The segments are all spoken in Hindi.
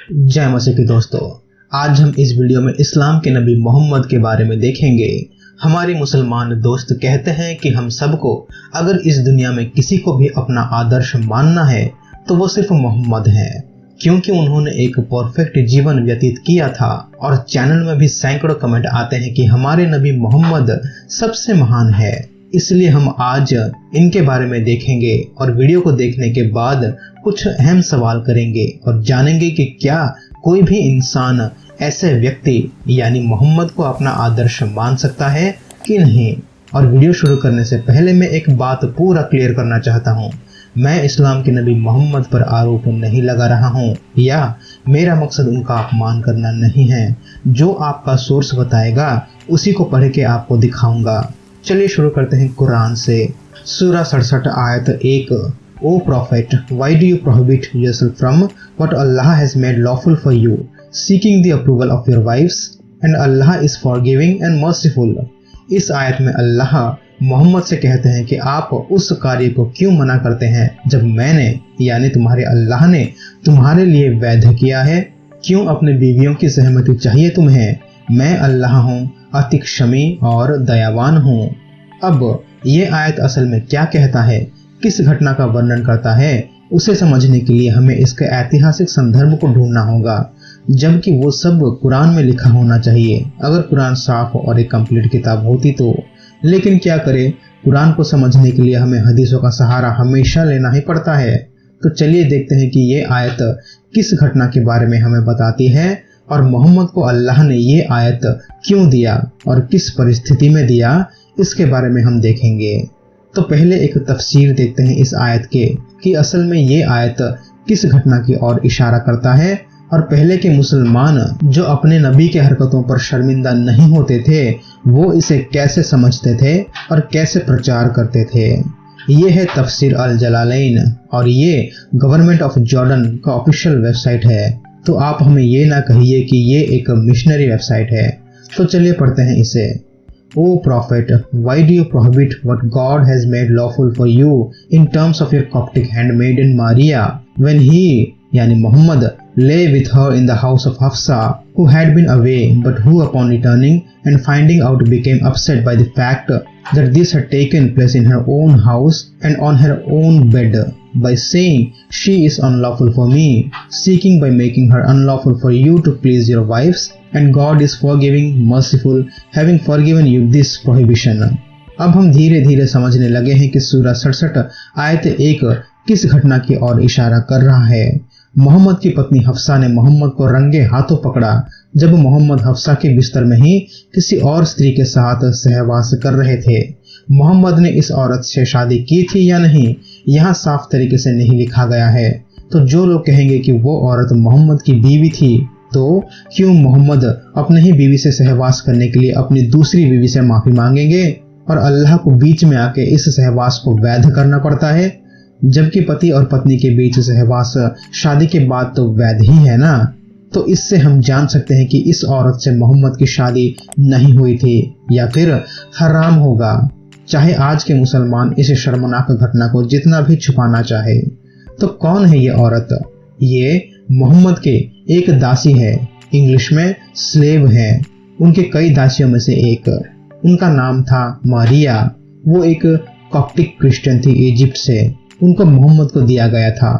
जय मसीह के दोस्तों, आज हम इस वीडियो में इस्लाम के नबी मोहम्मद के बारे में देखेंगे। हमारे मुसलमान दोस्त कहते हैं कि हम सबको अगर इस दुनिया में किसी को भी अपना आदर्श मानना है तो वो सिर्फ मोहम्मद हैं, क्योंकि उन्होंने एक परफेक्ट जीवन व्यतीत किया था। और चैनल में भी सैकड़ों कमेंट आते हैं कि हमारे नबी मोहम्मद सबसे महान है। इसलिए हम आज इनके बारे में देखेंगे और वीडियो को देखने के बाद कुछ अहम सवाल करेंगे और जानेंगे कि क्या कोई भी इंसान ऐसे व्यक्ति यानी मोहम्मद को अपना आदर्श मान सकता है कि नहीं। और वीडियो शुरू करने से पहले मैं एक बात पूरा क्लियर करना चाहता हूँ। मैं इस्लाम के नबी मोहम्मद पर आरोप नहीं लगा रहा हूँ या मेरा मकसद उनका अपमान करना नहीं है। जो आपका सोर्स बताएगा उसी को पढ़ के आपको दिखाऊंगा। चलिए शुरू करते हैं कुरान से। सूरा 67 आयत 1। O prophet, why do you prohibit yourself from what Allah has made lawful for you, seeking the approval of your wives, and Allah is forgiving and merciful। इस आयत में अल्लाह मोहम्मद से कहते हैं कि आप उस कार्य को क्यों मना करते हैं जब मैंने यानी तुम्हारे अल्लाह ने तुम्हारे लिए वैध किया है। क्यों अपने बीवियों की सहमति चाहिए तुम्हें। मैं अल्लाह हूँ, अति क्षमी और दयावान हूँ। अब ये आयत असल में क्या कहता है, किस घटना का वर्णन करता है, उसे समझने के लिए हमें इसके ऐतिहासिक संदर्भ को ढूंढना होगा, जबकि वो सब कुरान में लिखा होना चाहिए अगर कुरान साफ और एक कंप्लीट किताब होती तो। लेकिन क्या करें, कुरान को समझने के लिए हमें हदीसों का सहारा हमेशा लेना ही पड़ता है। तो चलिए देखते हैं कि ये आयत किस घटना के बारे में हमें बताती है और मोहम्मद को अल्लाह ने ये आयत क्यों दिया और किस परिस्थिति में दिया, इसके बारे में हम देखेंगे। तो पहले एक तफसीर देखते हैं इस आयत के कि असल में ये आयत किस घटना की ओर इशारा करता है और पहले के मुसलमान जो अपने नबी के हरकतों पर शर्मिंदा नहीं होते थे वो इसे कैसे समझते थे और कैसे प्रचार करते थे। ये है तफसीर अल जलालैन और ये गवर्नमेंट ऑफ जॉर्डन का ऑफिशियल वेबसाइट है। तो आप हमें ये ना कहिए कि ये एक मिशनरी वेबसाइट है। तो चलिए पढ़ते हैं इसे। O prophet, why do you prohibit what God has made lawful for you in terms of your Coptic handmaiden Maria, when he, yani Muhammad, lay with her in the house of Hafsa, who had been away, but who upon returning and finding out became upset by the fact that this had taken place in her own house and on her own bed, by saying, she is unlawful for me, seeking by making her unlawful for you to please your wives, and God is forgiving, merciful, having forgiven you this prohibition। अब हम धीरे धीरे समझने लगे हैं कि सूरा 67 आयत 1 किस घटना की ओर इशारा कर रहा है। मोहम्मद की पत्नी हफ्सा ने मोहम्मद को रंगे हाथों पकड़ा जब मोहम्मद हफ्सा के बिस्तर में ही किसी और स्त्री के साथ सहवास कर रहे थे। मोहम्मद ने इस औरत से शादी की थी या नहीं, यहाँ साफ तरीके से नहीं लिखा गया है। तो जो लोग कहेंगे कि वो औरत मोहम्मद की बीवी थी, तो क्यों मोहम्मद अपने ही बीवी से सहवास करने के लिए अपनी दूसरी बीवी से माफी मांगेंगे और अल्लाह को बीच में आके इस सहवास को वैध करना पड़ता है, जबकि पति और पत्नी के बीच सहवास शादी के बाद तो वैध ही है ना। तो इससे हम जान सकते हैं कि इस औरत से मोहम्मद की शादी नहीं हुई थी या फिर हराम होगा, चाहे आज के मुसलमान इस शर्मनाक घटना को जितना भी छुपाना चाहे। तो कौन है ये औरत? ये मोहम्मद के एक दासी है, इंग्लिश में स्लेव है, उनके कई दासियों में से एक। उनका नाम था मारिया। वो एक कॉप्टिक क्रिश्चियन थी इजिप्ट से। उनको मोहम्मद को दिया गया था।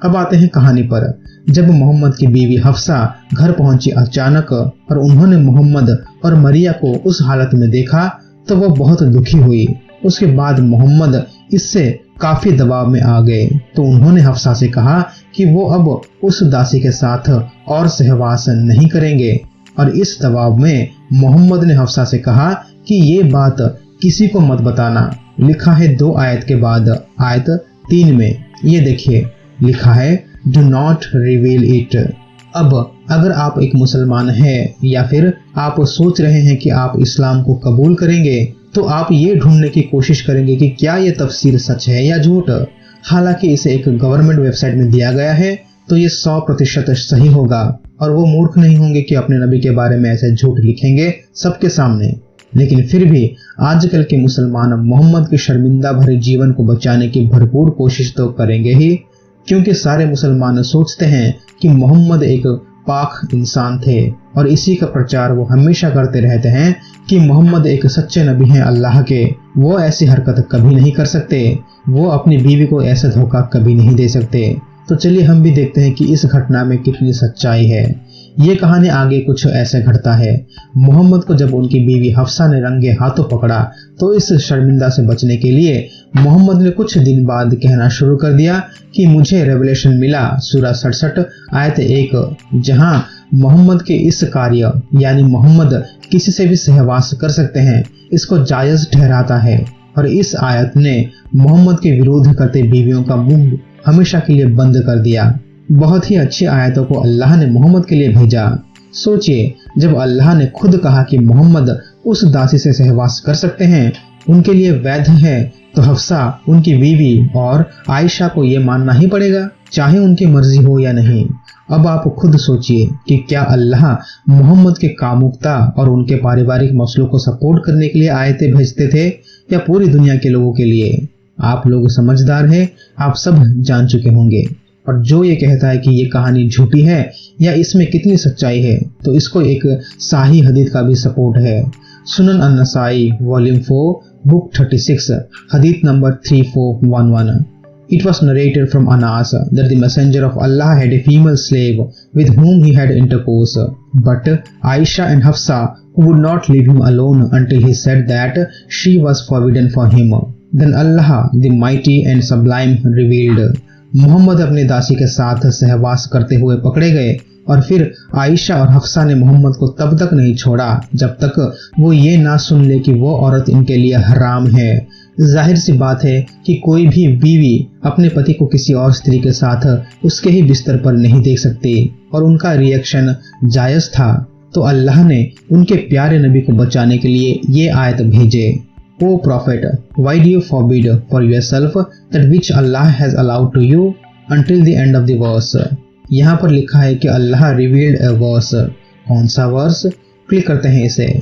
अब आते हैं कहानी पर। जब मोहम्मद की बीवी हफ्सा घर पहुंची अचानक और उन्होंने मोहम्मद और मारिया को उस हालत में देखा तो वो बहुत दुखी हुई। उसके बाद मोहम्मद इससे काफी दबाव में आ गए तो उन्होंने हफ्सा से कहा कि वो अब उस दासी के साथ और सहवास नहीं करेंगे। और इस दबाव में मोहम्मद ने हफ्सा से कहा कि ये बात किसी को मत बताना। लिखा है 2 आयत के बाद आयत 3 में, ये देखिए लिखा है डू नॉट रिवील इट। अब अगर आप एक मुसलमान हैं या फिर आप सोच रहे हैं कि आप इस्लाम को कबूल करेंगे तो आप ये ढूंढने की कोशिश करेंगे कि क्या ये तफसीर सच है या झूठ। हालांकि इसे एक गवर्नमेंट वेबसाइट में दिया गया है तो ये 100% सही होगा और वो मूर्ख नहीं होंगे कि अपने नबी के बारे में ऐसे झूठ लिखेंगे सबके सामने। लेकिन फिर भी आजकल के मुसलमान मोहम्मद के शर्मिंदा भरे जीवन को बचाने की भरपूर कोशिश तो करेंगे ही, क्योंकि सारे मुसलमान सोचते हैं कि मोहम्मद एक पाक इंसान थे और इसी का प्रचार वो हमेशा करते रहते हैं कि मोहम्मद एक सच्चे नबी हैं अल्लाह के। वो ऐसी हरकत कभी नहीं कर सकते, वो अपनी बीवी को ऐसा धोखा कभी नहीं दे सकते। तो चलिए हम भी देखते हैं कि इस घटना में कितनी सच्चाई है। ये कहानी आगे कुछ ऐसे घटता है। मोहम्मद को जब उनकी बीवी हफ्सा ने रंगे हाथों पकड़ा तो इस शर्मिंदा से बचने के लिए मोहम्मद ने कुछ दिन बाद कहना शुरू कर दिया कि मुझे रेवलेशन मिला, सूरा 67 आयत 1, जहां मोहम्मद के इस कार्य यानी मोहम्मद किसी से भी सहवास कर सकते हैं इसको जायज ठहराता है। और इस आयत ने मोहम्मद के विरोध करते बीवियों का मुंह हमेशा के लिए बंद कर दिया। बहुत ही अच्छी आयतों को अल्लाह ने मोहम्मद के लिए भेजा। सोचिए, जब अल्लाह ने खुद कहा कि मोहम्मद उस दासी से सहवास कर सकते हैं, उनके लिए वैध है, तो हफ्सा उनकी बीवी और आयशा को ये मानना ही पड़ेगा, चाहे उनकी मर्जी हो या नहीं। अब आप खुद सोचिए कि क्या अल्लाह मोहम्मद के कामुकता और उनके पारिवारिक मसलों को सपोर्ट करने के लिए आयतें भेजते थे या पूरी दुनिया के लोगों के लिए? आप लोग समझदार हैं, आप सब जान चुके होंगे। और जो ये कहता है कि ये कहानी झूठी है या इसमें कितनी सच्चाई है, तो इसको एक साही हदीस का भी सपोर्ट है। सुनन अन-नसाई वॉल्यूम 4 बुक 36 हदीस number 3411। It was narrated from Anas that the messenger of Allah had a female slave with whom he had intercourse, but Aisha and Hafsa who would not leave him alone until he said that she was forbidden for him. Then Allah the mighty and sublime revealed. Muhammad अपनी दासी के साथ सहवास करते हुए पकड़े गए और फिर आयशा और हफ्सा ने मोहम्मद को तब तक नहीं छोड़ा जब तक वो ये ना सुन ले कि वो औरत इनके लिए हराम है। जाहिर सी बात है कि कोई भी बीवी अपने पति को किसी और स्त्री के साथ उसके ही बिस्तर पर नहीं देख सकती और उनका रिएक्शन जायज था। तो अल्लाह ने उनके प्यारे नबी को बचाने के लिए ये आयत भेजे। O Prophet, why do you forbid for yourself that which Allah has allowed to you until the end of the verse? यहाँ पर लिखा है कि अल्लाह revealed a verse। कौन सा वर्स? क्लिक करते हैं इसे।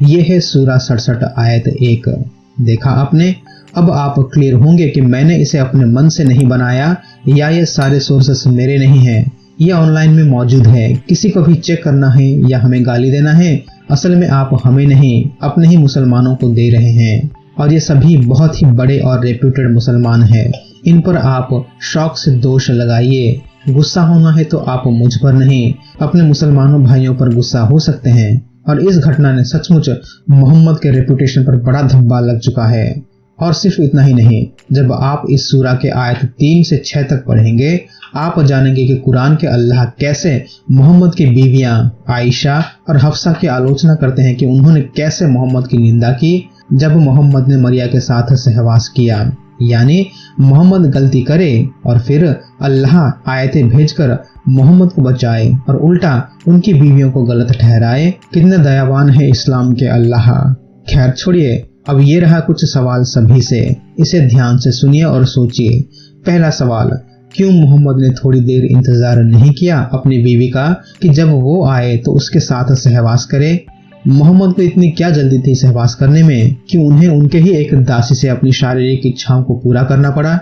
ये है सूरा 67 आयत 1। देखा आपने? अब आप क्लियर होंगे कि मैंने इसे अपने मन से नहीं बनाया या ये सारे सोर्सेस मेरे नहीं हैं। ये ऑनलाइन में मौजूद है, किसी को भी चेक करना है या हमें गाली देना है, असल में आप हमें नहीं अपने ही मुसलमानों को दे रहे हैं। और ये सभी बहुत ही बड़े और रेप्यूटेड मुसलमान हैं। इन पर आप शौक से दोष लगाइए। गुस्सा होना है तो आप मुझ पर नहीं, अपने मुसलमानों भाइयों पर गुस्सा हो सकते हैं। और इस घटना ने सचमुच मोहम्मद के रेपुटेशन पर बड़ा धब्बा लग चुका है। और सिर्फ इतना ही नहीं, जब आप इस सूरा के आयत 3 से 6 तक पढ़ेंगे, आप जानेंगे कि कुरान के अल्लाह कैसे मोहम्मद की बीवियां आयशा और हफ्सा की आलोचना करते हैं कि उन्होंने कैसे मोहम्मद की निंदा की जब मोहम्मद ने मरिया के साथ सहवास किया। यानी मोहम्मद गलती करे और फिर अल्लाह आयतें भेजकर मोहम्मद को बचाए और उल्टा उनकी बीवियों को गलत ठहराए। कितने दयावान है इस्लाम के अल्लाह। खैर छोड़िए, अब ये रहा कुछ सवाल सभी से, इसे ध्यान से सुनिए और सोचिए। पहला सवाल, क्यों मोहम्मद ने थोड़ी देर इंतजार नहीं किया अपनी बीवी का कि जब वो आए तो उसके साथ सहवास करे? मोहम्मद को इतनी क्या जल्दी थी सहवास करने में कि उन्हें उनके ही एक दासी से अपनी शारीरिक इच्छाओं को पूरा करना पड़ा?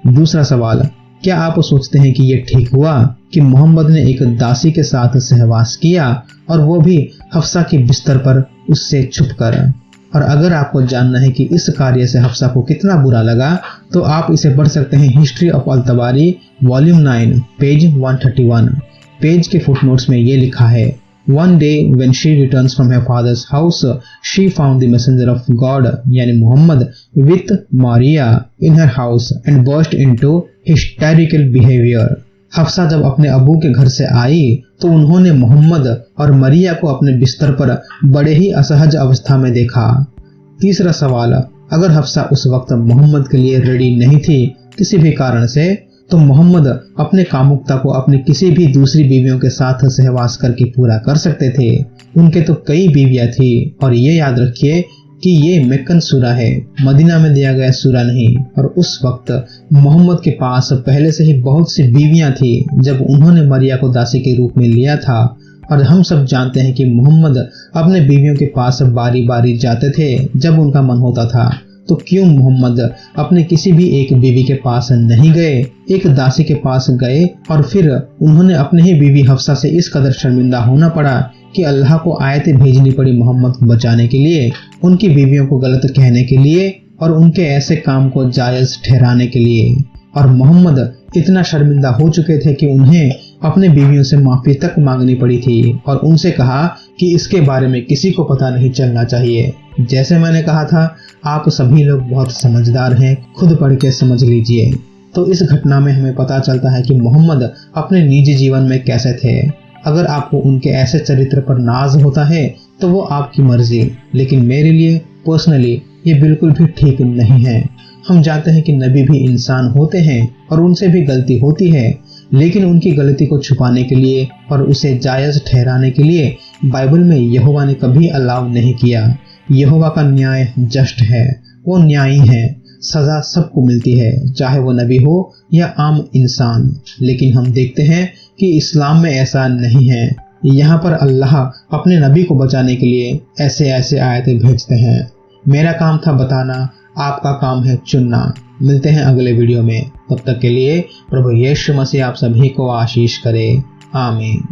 दूसरा सवाल, क्या आप सोचते हैं कि ये ठीक हुआ कि मोहम्मद ने एक दासी के साथ सहवास किया और वो भी हफ्सा के बिस्तर पर उससे छुपकर? और अगर आपको जानना है कि इस कार्य से हफ्सा को कितना बुरा लगा, तो आप इसे पढ़ सकते हैं history of al-Tabari volume 9 page 131। Page के फुटनोट्स में ये लिखा है, One day when she returns from her father's house, she found the messenger of God, यानी Mohammad, with Maria in her house and burst into hysterical behavior. Hafsa जब अपने अबू के घर से आई तो उन्होंने मोहम्मद और मरिया को अपने बिस्तर पर बड़े ही असहज अवस्था में देखा। तीसरा सवाल, अगर हफ्सा उस वक्त मोहम्मद के लिए रेडी नहीं थी किसी भी कारण से, तो मोहम्मद अपने कामुकता को अपनी किसी भी दूसरी बीवियों के साथ सहवास करके पूरा कर सकते थे। उनके तो कई बीवियां थी और ये याद रखिए कि ये मक्कन सूरा है, मदीना में दिया गया सूरा नहीं। और उस वक्त मोहम्मद के पास पहले से ही बहुत सी बीवियां थी जब उन्होंने मरिया को दासी के रूप में लिया था। और हम सब जानते हैं कि मोहम्मद अपने बीवियों के पास बारी बारी जाते थे जब उनका मन होता था, तो तो क्यों मोहम्मद अपने किसी भी एक बीवी के पास नहीं गए? एक दासी के पास गए और फिर उन्होंने अपने ही बीवी हफ्सा से इस कदर शर्मिंदा होना पड़ा कि अल्लाह को आयतें भेजनी पड़ी मोहम्मद को बचाने के लिए, उनकी बीवियों को गलत कहने के लिए और उनके ऐसे काम को जायज ठहराने के लिए। और मोहम्मद इतना शर्मिंदा हो चुके थे कि उन्हें अपने बीवियों से माफी तक मांगनी पड़ी थी और उनसे कहा कि इसके बारे में किसी को पता नहीं चलना चाहिए। जैसे मैंने कहा था, आप सभी लोग बहुत समझदार हैं, खुद पढ़ के समझ लीजिए। तो इस घटना में हमें पता चलता है कि मोहम्मद अपने निजी जीवन में कैसे थे। अगर आपको उनके ऐसे चरित्र पर नाज होता है तो वो आपकी मर्जी, लेकिन मेरे लिए पर्सनली ये बिल्कुल भी ठीक नहीं है। हम जानते हैं कि नबी भी इंसान होते हैं और उनसे भी गलती होती है, लेकिन उनकी गलती को छुपाने के लिए और उसे जायज ठहराने के लिए बाइबल में यहोवा ने कभी अलाउ नहीं किया। यहोवा का न्याय जस्ट है, वो न्यायी है, सजा सबको मिलती है, चाहे वो नबी हो या आम इंसान। लेकिन हम देखते हैं कि इस्लाम में ऐसा नहीं है। यहाँ पर अल्लाह अपने नबी को बचाने के लिए ऐसे ऐसे आयतें भेजते हैं। मेरा काम था बताना, आपका काम है चुनना। मिलते हैं अगले वीडियो में, तब तक के लिए प्रभु यीशु मसीह आप सभी को आशीष करे। आमीन।